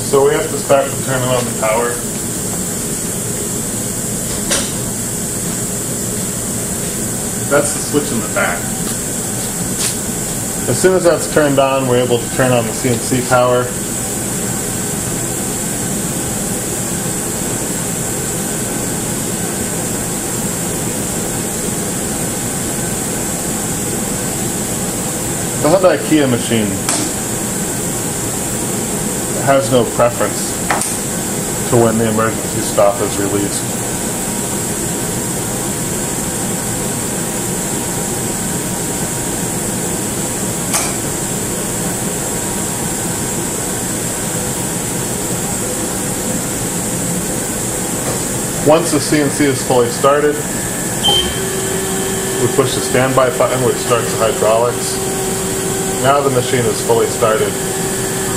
So we have to start with turning on the power. That's the switch in the back. As soon as that's turned on, we're able to turn on the CNC power. The Hyundai-Kia machine has no preference to when the emergency stop is released. Once the CNC is fully started, we push the standby button, which starts the hydraulics. Now the machine is fully started.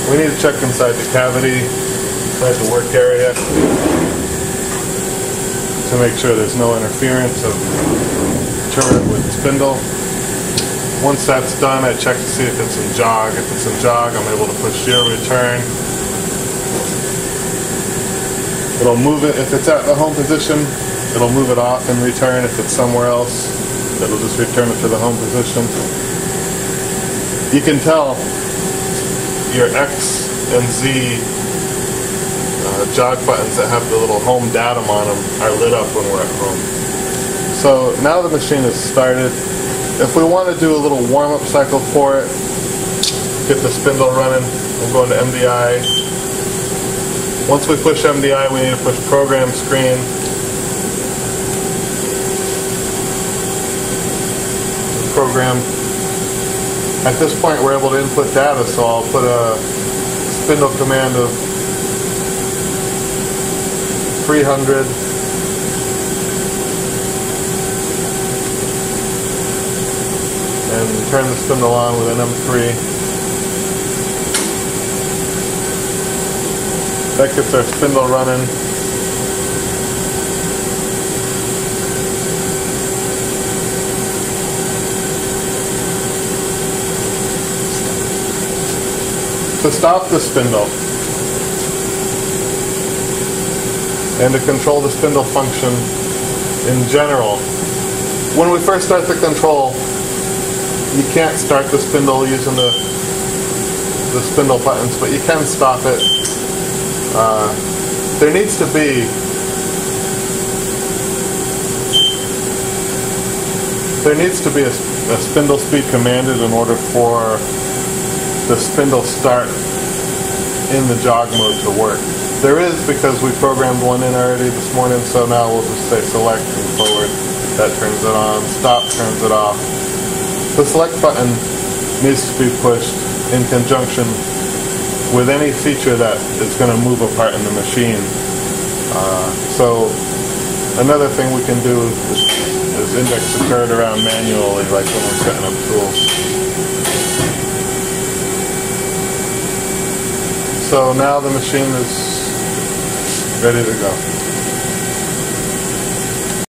We need to check inside the cavity, inside the work area, to make sure there's no interference of turret with the spindle. Once that's done, I check to see if it's in jog. If it's in jog, I'm able to push zero return. It'll move it, if it's at the home position, it'll move it off and return. If it's somewhere else, it'll just return it to the home position. You can tell your X and Z jog buttons that have the little home datum on them are lit up when we're at home. So now the machine is started. If we want to do a little warm-up cycle for it, get the spindle running, we'll go into MDI. Once we push MDI, we need to push program screen. Program. At this point, we're able to input data, so I'll put a spindle command of 300. And turn the spindle on with an M3. That gets our spindle running. To stop the spindle and to control the spindle function in general, when we first start the control, you can't start the spindle using the spindle buttons, but you can stop it. There needs to be a spindle speed commanded in order for the spindle start in the jog mode to work. There is, because we programmed one in already this morning, so now we'll just say select and forward. That turns it on. Stop turns it off. The select button needs to be pushed in conjunction with any feature that is going to move a part in the machine. So another thing we can do is index the turret around manually, like when we're setting up tools. So now the machine is ready to go.